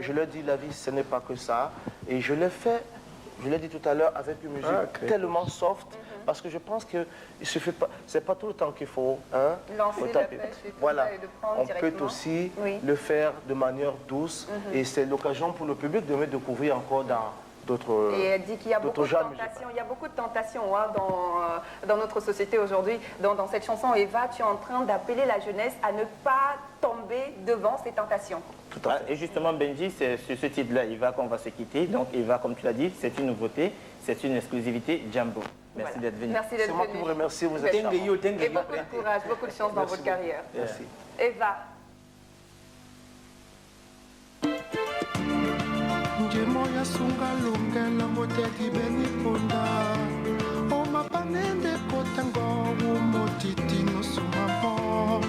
Je leur dis, la vie, ce n'est pas que ça. Et je l'ai fait, je l'ai dit tout à l'heure, avec une musique tellement soft, parce que je pense que il suffit pas, c'est pas tout le temps qu'il faut, hein, lancer la pêche et voilà. et de prendre On directement. peut aussi le faire de manière douce, et c'est l'occasion pour le public de me découvrir encore dans d'autres. Et elle dit qu'il y a beaucoup de tentations. Il y a beaucoup de tentations hein, dans notre société aujourd'hui. Dans cette chanson, Eva, tu es en train d'appeler la jeunesse à ne pas tomber devant ces tentations. Tout à fait. Et justement, Benji, c'est sur ce titre-là, Eva, qu'on va se quitter. Donc, Eva, comme tu l'as dit, c'est une nouveauté, c'est une exclusivité Jambo. Merci d'être venu. Merci d'être venu. C'est moi qui vous remercie. Vous êtes et beaucoup de courage, beaucoup de chance dans votre carrière. Merci. Eva. Moya sunga lungela moteti beni ponda o mapanende kotango motiti no sumamo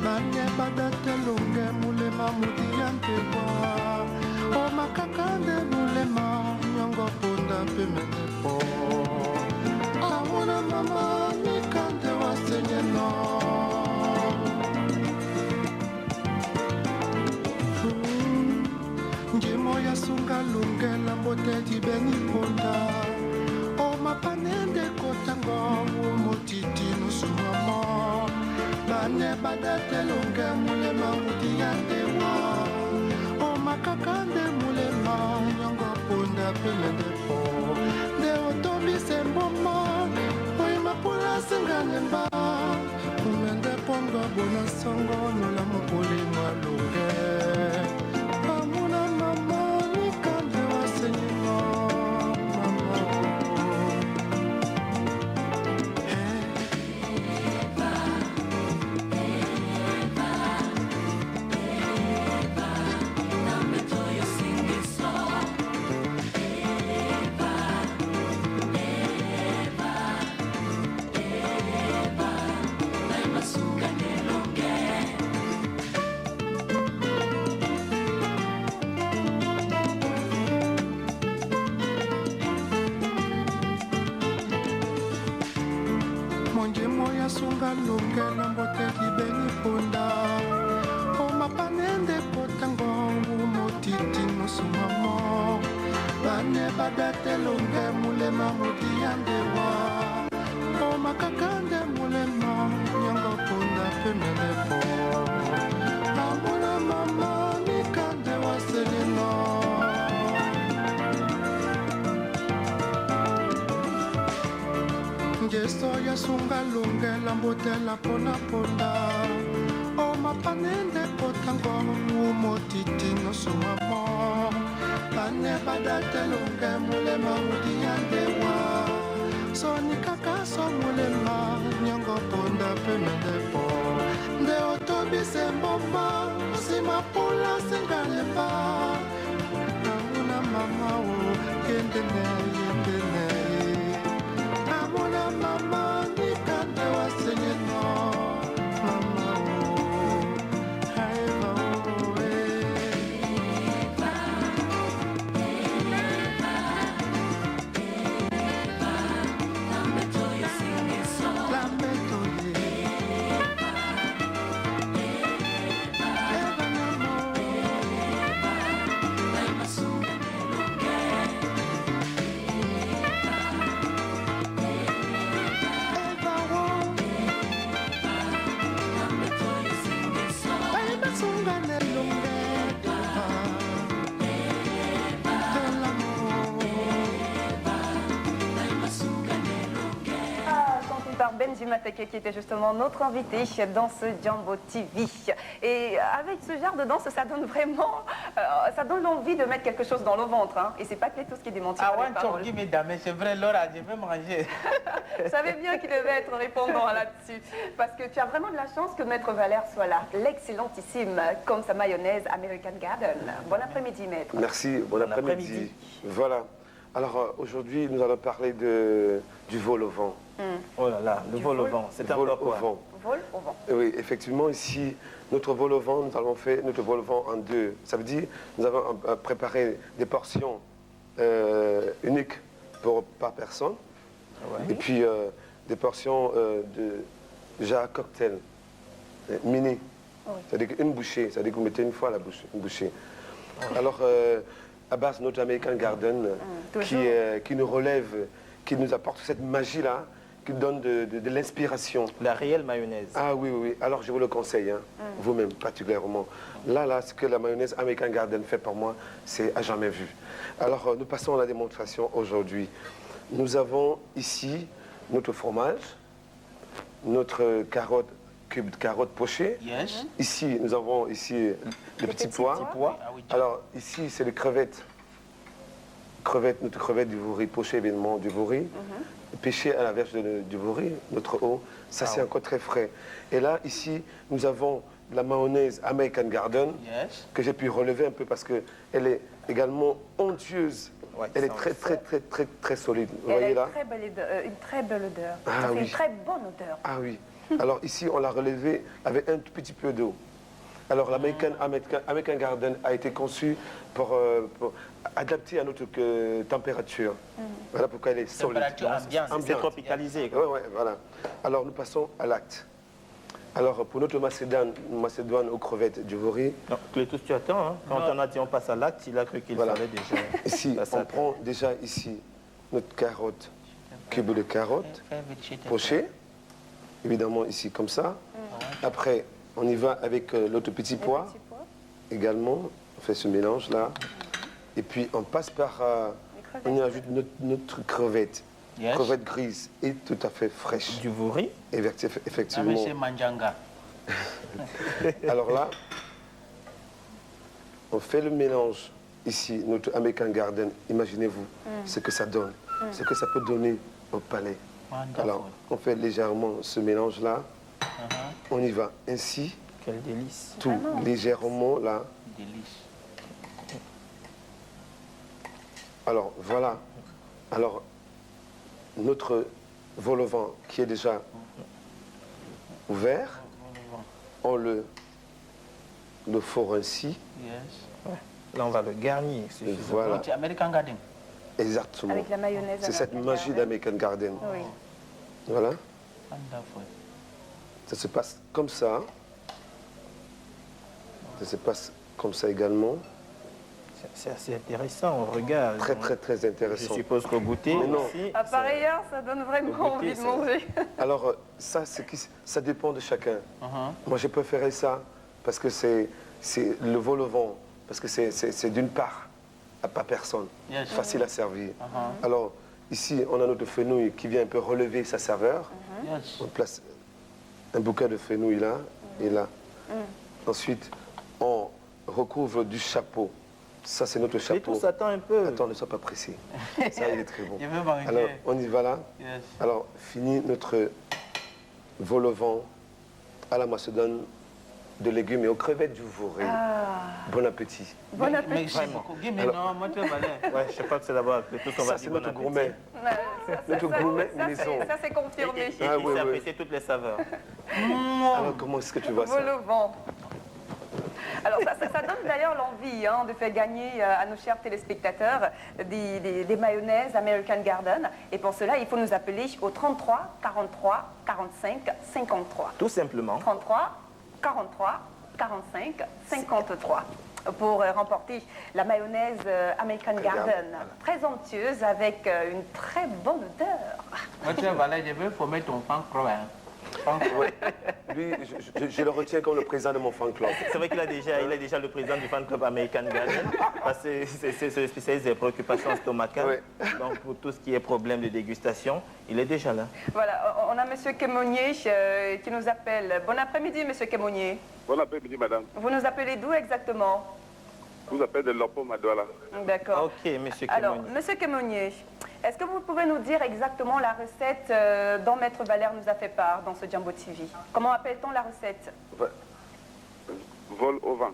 nanye badate lunge mulema mudiante wa o makakande mulema nyongo ponda pemene po awona mama nikande wa senyeno. Moya sunga lungela moteti beni ponda o mapanende kotango motiti no sumamo bane badate lunge mulema mutiande wa o makakande mulema nyongo ponda pemende po de otobi semboma oi mapula senganemba kumende ponga bona songo nola mopoli malunge. Sunga lungela mboteki beni ponda o mapanende kotango motiti no sumamo bane badate lunge mulema mutiande wa o makakande mulema nyongo ponda pemene po amuna mama nikande wa seleno. Soya sunga lungela mbotela pona ponda o mapanende kotango motiti no sumamo ane badate lunge mulema mudiande wa soni kaka so mulema nyongo ponda pemende po nde otobi semboma simapula sengalemba amuna mama o kendene yendene. Mama, ni kande wa senyeno, mama o, haeva o Benji Mateke qui était justement notre invité dans ce Jambo TV. Et avec ce genre de danse, ça donne vraiment, ça donne l'envie de mettre quelque chose dans le ventre. Hein. Et c'est pas que tout ce qui est démenti par les paroles. C'est vrai, Laura, je vais manger. Je savais bien qu'il devait être répondant là-dessus. Parce que tu as vraiment de la chance que Maître Valère soit là. L'excellentissime, comme sa mayonnaise American Garden. Bon après-midi, Maître. Merci, bon après-midi. Voilà. Alors aujourd'hui, nous allons parler du vol au vent. Oh là là, le vol au vent, c'est un vol au vent. Vol au vent. Oui, effectivement, ici, notre vol au vent, nous avons fait notre vol au vent en deux. Ça veut dire nous avons préparé des portions uniques par personne. Ouais. Et puis des portions de déjà cocktail, mini. Oui. C'est-à-dire une bouchée, c'est-à-dire que vous mettez une fois la bouche, une bouchée. Alors, à base, notre American Garden, qui nous relève, qui nous apporte cette magie-là, qui nous donne de l'inspiration. La réelle mayonnaise. Ah oui, oui, oui. Alors, je vous le conseille, hein, vous-même particulièrement. Là, ce que la mayonnaise American Garden fait pour moi, c'est à jamais vu. Alors, nous passons à la démonstration aujourd'hui. Nous avons ici notre fromage, notre carotte, cube de carotte pochée. Yes. Ici, nous avons ici le petit pois. Ah oui, Alors, ici, c'est les crevettes. Notre crevette du Vouri, pochée évidemment du Vouri. Pêché à la verge du Vouri, notre eau. Ça, c'est encore très frais. Et là, ici, nous avons de la mayonnaise American Garden, que j'ai pu relever un peu parce qu'elle est également onctueuse. Ouais, elle est très solide. Vous voyez là? Une très belle odeur. Ah Ça fait oui. une très bonne odeur. Ah oui. Alors ici, on l'a relevé avec un tout petit peu d'eau. Alors l'American Garden a été conçu pour adapter à notre température. Voilà pourquoi elle est solide. C'est tropicalisé. Oui, ouais, voilà. Alors nous passons à l'acte. Alors pour notre macédoine aux crevettes du Vouri. Non, Clétus, tu attends. Hein. Quand on a dit on passe à l'acte, il a cru qu'il fallait déjà. Ici, on prend déjà ici notre carotte, cube de carotte, pochée. Évidemment ici comme ça. Après, on y va avec l'autre petit pois. Également, on fait ce mélange là. Et puis on passe par, on y ajoute notre crevette. Crevette grise et tout à fait fraîche. Du Vouri. Effectivement. Monsieur Manjanga. Alors là, on fait le mélange ici, notre American Garden. Imaginez-vous ce que ça donne, ce que ça peut donner au palais. Alors, on fait légèrement ce mélange-là. On y va ainsi. Quel délice. Tout légèrement là. Délice. Alors, voilà. Alors, notre vol au vent qui est déjà ouvert, on le fore ainsi. Yes. Là, on va le garnir. Et voilà. C'est American Garden. Exactement. Avec la mayonnaise. C'est cette magie d'American Garden. Oui. Voilà. Wonderful. Ça se passe comme ça. Ça se passe comme ça également. C'est assez intéressant, on regarde. Très intéressant. Je suppose qu'au goûter Mais non. aussi. À pareil heure, ça donne vraiment envie de manger. Alors, ça dépend de chacun. Moi, j'ai préféré ça parce que c'est le vol au vent. Parce que c'est d'une part, à pas personne. Yes. Facile à servir. Alors, ici, on a notre fenouil qui vient un peu relever sa saveur. Yes. On place un bouquet de fenouil là et là. Ensuite, on recouvre du chapeau. Ça, c'est notre Et chapeau. tout s'attend un peu. Attends, ne sois pas pressé. Ça, il est très bon. Je veux manger. Alors, on y va là. Yes. Alors, fini notre vol au vent à la macédoine de légumes et aux crevettes du Vouri. Bon appétit. Bon appétit. Merci beaucoup. Give-me non, moi, tu vas aller. Ouais, je crois que c'est d'abord tout qu'on va Ça, dire c'est bon notre appétit. gourmet. Notre gourmet maison. Ça, c'est confirmé. Et Ah, il oui, sait oui. apprécier toutes les saveurs. Alors, comment est-ce que tu vois Vol ça? au vent. Alors, ça donne d'ailleurs l'envie de faire gagner à nos chers téléspectateurs des mayonnaises American Garden. Et pour cela, il faut nous appeler au 33 43 45 53. Tout simplement. 33 43 45 53 pour remporter la mayonnaise American Garden, très onctueuse avec une très bonne odeur. Moi, tu vas aller, je veux former ton fan club. Ouais. Lui, je le retiens comme le président de mon fan club. C'est vrai qu'il a déjà le président du fan club American Garden, parce que c'est le spécialiste des préoccupations stomacales. Oui. Donc pour tout ce qui est problème de dégustation, il est déjà là. Voilà, on a M. Kémonier qui nous appelle. Bon après-midi, M. Kémonier. Bon après-midi, madame. Vous nous appelez d'où exactement? Je vous appelle de Lopo Madouala. D'accord. Ok, monsieur Alors, Kémoni. M. Kémonier, est-ce que vous pouvez nous dire exactement la recette dont Maître Valère nous a fait part dans ce Jambo TV? Comment appelle-t-on la recette? Vol au vent.